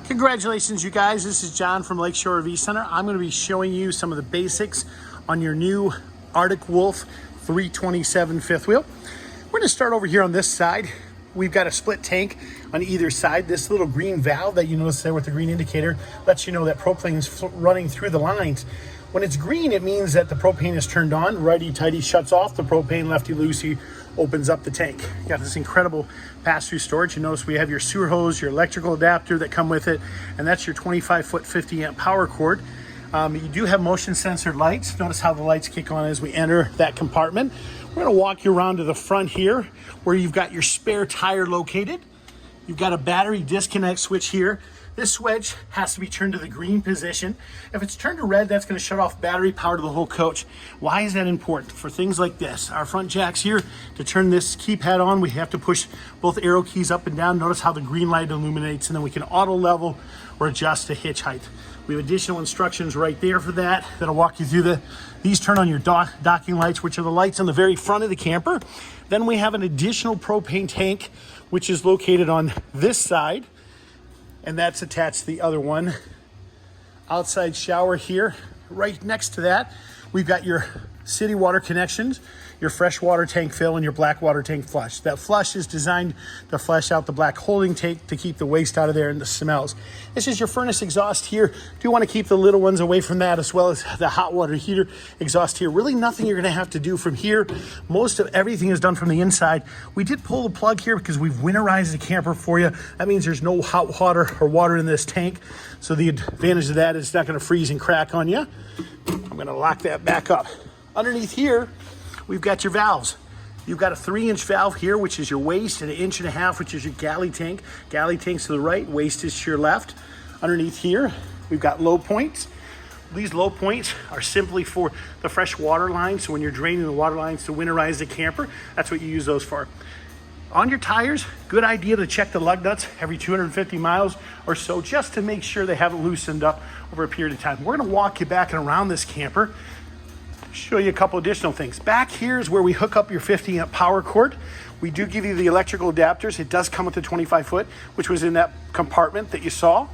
Congratulations, you guys. This is John from Lakeshore RV Center. I'm going to be showing you some of the basics on your new Arctic Wolf 327 fifth wheel. We're going to start over here on this side. We've got a split tank on either side. This little green valve that you notice there with the green indicator lets you know that propane is running through the lines. When it's green, it means that the propane is turned on. Righty-tighty shuts off the propane, lefty-loosey opens up the tank. You got this incredible pass-through storage. You notice we have your sewer hose, your electrical adapter that come with it, and that's your 25-foot 50 amp power cord. You do have motion sensor lights. Notice how the lights kick on as we enter that compartment. We're going to walk you around to the front here where you've got your spare tire located. You've got a battery disconnect switch here. This switch has to be turned to the green position. If it's turned to red, that's going to shut off battery power to the whole coach. Why is that important? For things like this, our front jacks here, to turn this keypad on, we have to push both arrow keys up and down. Notice how the green light illuminates, and then we can auto level or adjust the hitch height. We have additional instructions right there for that. That'll walk you through these turn on your docking lights, which are the lights on the very front of the camper. Then we have an additional propane tank, which is located on this side, and that's attached to the other one. Outside shower here. Right next to that, we've got your city water connections, your fresh water tank fill, and your black water tank flush. That flush is designed to flush out the black holding tank to keep the waste out of there and the smells. This is your furnace exhaust here. Do want to keep the little ones away from that, as well as the hot water heater exhaust here. Really nothing you're going to have to do from here. Most of everything is done from the inside. We did pull the plug here because we've winterized the camper for you. That means there's no hot water or water in this tank. So the advantage of that is it's not going to freeze and crack on you. I'm going to lock that back up. Underneath here, we've got your valves. You've got a 3-inch valve here, which is your waste, and an 1.5 inches, which is your galley tank. Galley tank's to the right, waste is to your left. Underneath here, we've got low points. These low points are simply for the fresh water lines. So when you're draining the water lines to winterize the camper, that's what you use those for. On your tires, good idea to check the lug nuts every 250 miles or so, just to make sure they haven't loosened up over a period of time. We're gonna walk you back and around this camper, show you a couple additional things. Back here is where we hook up your 50 amp power cord. We do give you the electrical adapters. It does come with the 25 foot, which was in that compartment that you saw.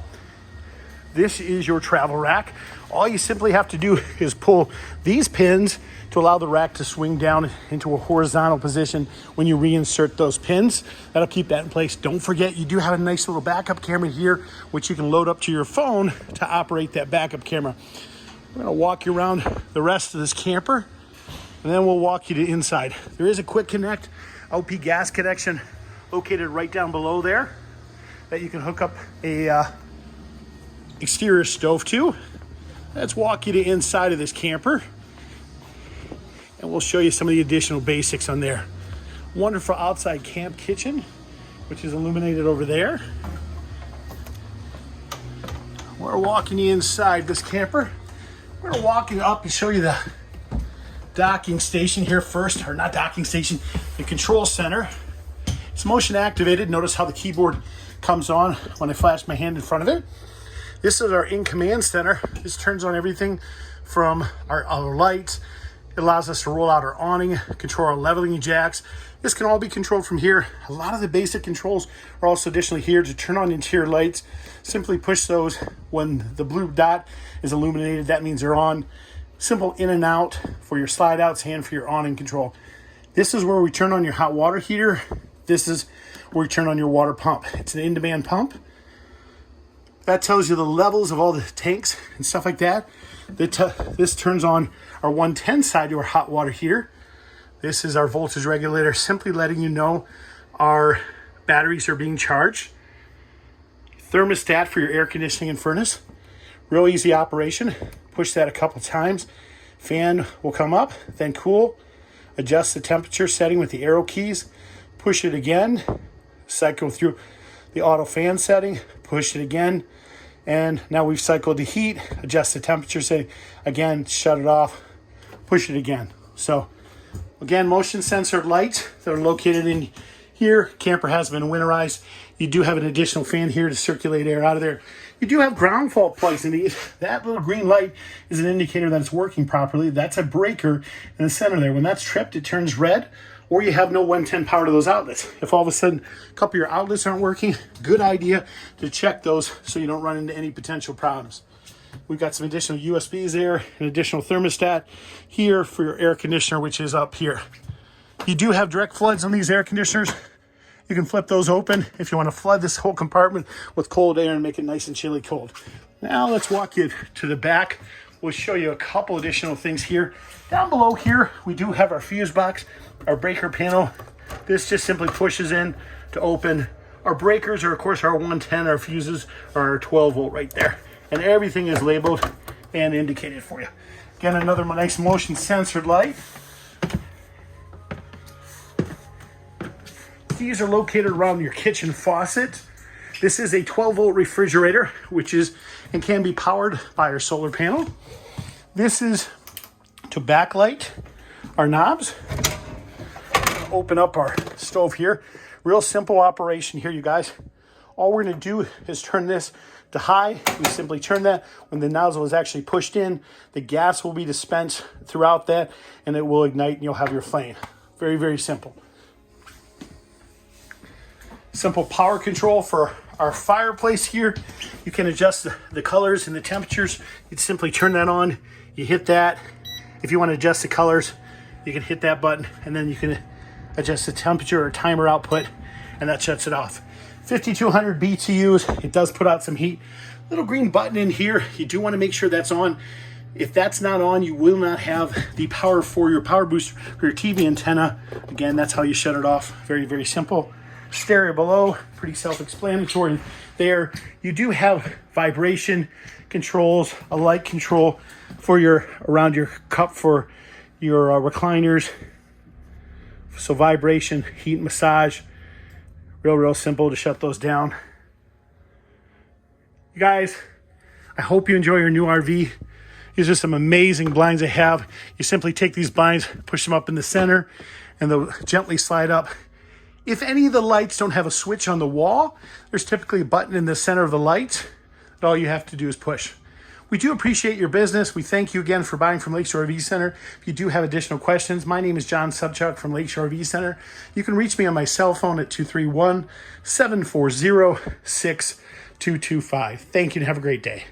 This is your travel rack. All you simply have to do is pull these pins to allow the rack to swing down into a horizontal position when you reinsert those pins. That'll keep that in place. Don't forget, you do have a nice little backup camera here, which you can load up to your phone to operate that backup camera. We're gonna walk you around the rest of this camper, and then we'll walk you to inside. There is a quick connect LP gas connection located right down below there that you can hook up a exterior stove to. Let's walk you to inside of this camper, and we'll show you some of the additional basics on there. Wonderful outside camp kitchen, which is illuminated over there. We're walking you inside this camper. We're gonna walk you up and show you the docking station here first, or not docking station, the control center. It's motion activated. Notice how the keyboard comes on when I flash my hand in front of it. This is our in-command center. This turns on everything from our lights. It allows us to roll out our awning, control our leveling jacks. This can all be controlled from here. A lot of the basic controls are also additionally here to turn on interior lights. Simply push those when the blue dot is illuminated. That means they're on. Simple in and out for your slide outs and for your awning control. This is where we turn on your hot water heater. This is where we turn on your water pump. It's an in-demand pump. That tells you the levels of all the tanks and stuff like that. This turns on our 110 side to our hot water heater. This is our voltage regulator, simply letting you know our batteries are being charged. Thermostat for your air conditioning and furnace. Real easy operation. Push that a couple times. Fan will come up, then cool. Adjust the temperature setting with the arrow keys. Push it again. Cycle through the auto fan setting. Push it again. And now we've cycled the heat. Adjust the temperature setting. Again, shut it off. Push it again. So again, motion sensor lights that are located in here. Camper has been winterized. You do have an additional fan here to circulate air out of there. You do have ground fault plugs in these. That little green light is an indicator that it's working properly. That's a breaker in the center there. When that's tripped, it turns red. or you have no 110 power to those outlets. If all of a sudden a couple of your outlets aren't working, good idea to check those so you don't run into any potential problems. We've got some additional USBs there, an additional thermostat here for your air conditioner, which is up here. You do have direct floods on these air conditioners. You can flip those open if you want to flood this whole compartment with cold air and make it nice and chilly cold. Now let's walk you to the back. We'll show you a couple additional things here. Down below here, we do have our fuse box, our breaker panel. This just simply pushes in to open. Our breakers are, of course, our 110. Our fuses are our 12 volt right there. And everything is labeled and indicated for you. Again, another nice motion sensored light. These are located around your kitchen faucet. This is a 12 volt refrigerator, which is and can be powered by our solar panel. This is to backlight our knobs. Open up our stove here. Real simple operation here, you guys. All we're gonna do is turn this to high. We simply turn that. When the nozzle is actually pushed in, the gas will be dispensed throughout that and it will ignite and you'll have your flame. Very, very simple. Simple power control for our fireplace here. You can adjust the colors and the temperatures. You'd simply turn that on. You hit that. If you want to adjust the colors, you can hit that button and then you can adjust the temperature or timer output and that shuts it off. 5200 BTUs. It does put out some heat. Little green button in here. You do want to make sure that's on. If that's not on, you will not have the power for your power booster for your TV antenna. Again, that's how you shut it off. Very, very simple. Stereo below, pretty self-explanatory there. You do have vibration controls, a light control for your around your cup for your recliners. So vibration, heat, massage. Real simple to shut those down. You guys, I hope you enjoy your new RV. These are some amazing blinds I have. You simply take these blinds, push them up in the center, and they'll gently slide up. If any of the lights don't have a switch on the wall, there's typically a button in the center of the light that all you have to do is push. We do appreciate your business. We thank you again for buying from Lakeshore RV Center. If you do have additional questions, my name is John Subchuck from Lakeshore RV Center. You can reach me on my cell phone at 231-740-6225. Thank you and have a great day.